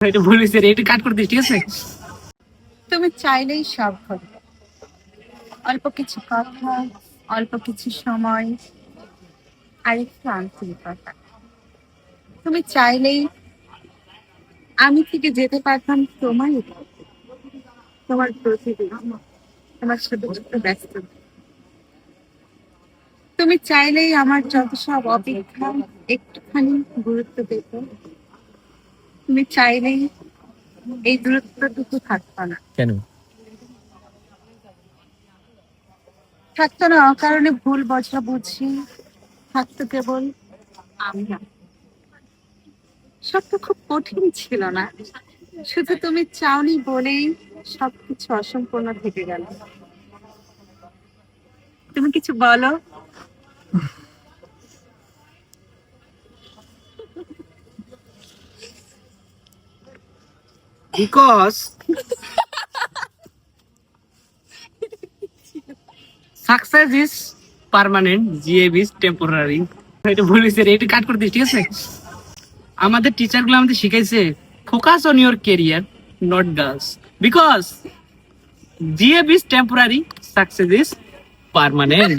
এটা ভুল হয়েছে রে, এটা কাট করে দিস, ঠিক আছে? তুমি চাইলেই সব হবে। অল্প কিছু কথা, অল্প কিছু সময়, আর একটু আন্তরিকতা। তুমি চাইলেই আমি থেকে যেতে পারতাম তোমার উপরে, তোমার প্রতিদিন, তোমার ছোট ছোট ব্যস্ত। তুমি চাইলেই আমার যত সব অপেক্ষা একটুখানি গুরুত্ব পেত। তুমি চাইলেই এই দূরত্বটুকু থাকতো না। কেন? থাকতো না অকারণে ভুল বোঝাবুঝি, থাকতো কেবল আমরা। সব তো খুব কঠিন ছিল না, শুধু তুমি চাওনি বলেই সবকিছু অসম্পূর্ণ থেকে গেল। তুমি কিছু বলো। বিকজ সাকসেস ইজ পার্মানেন্ট, জিএব ইজ টেম্পোরারি। এটা ভুল হয়েছে রে, এটা কাট করে দিস, ঠিক আছে? আমাদের টিচার গুলো আমাদের শিখাইছে focus on your career, not girls, because জিএব is temporary, success is permanent.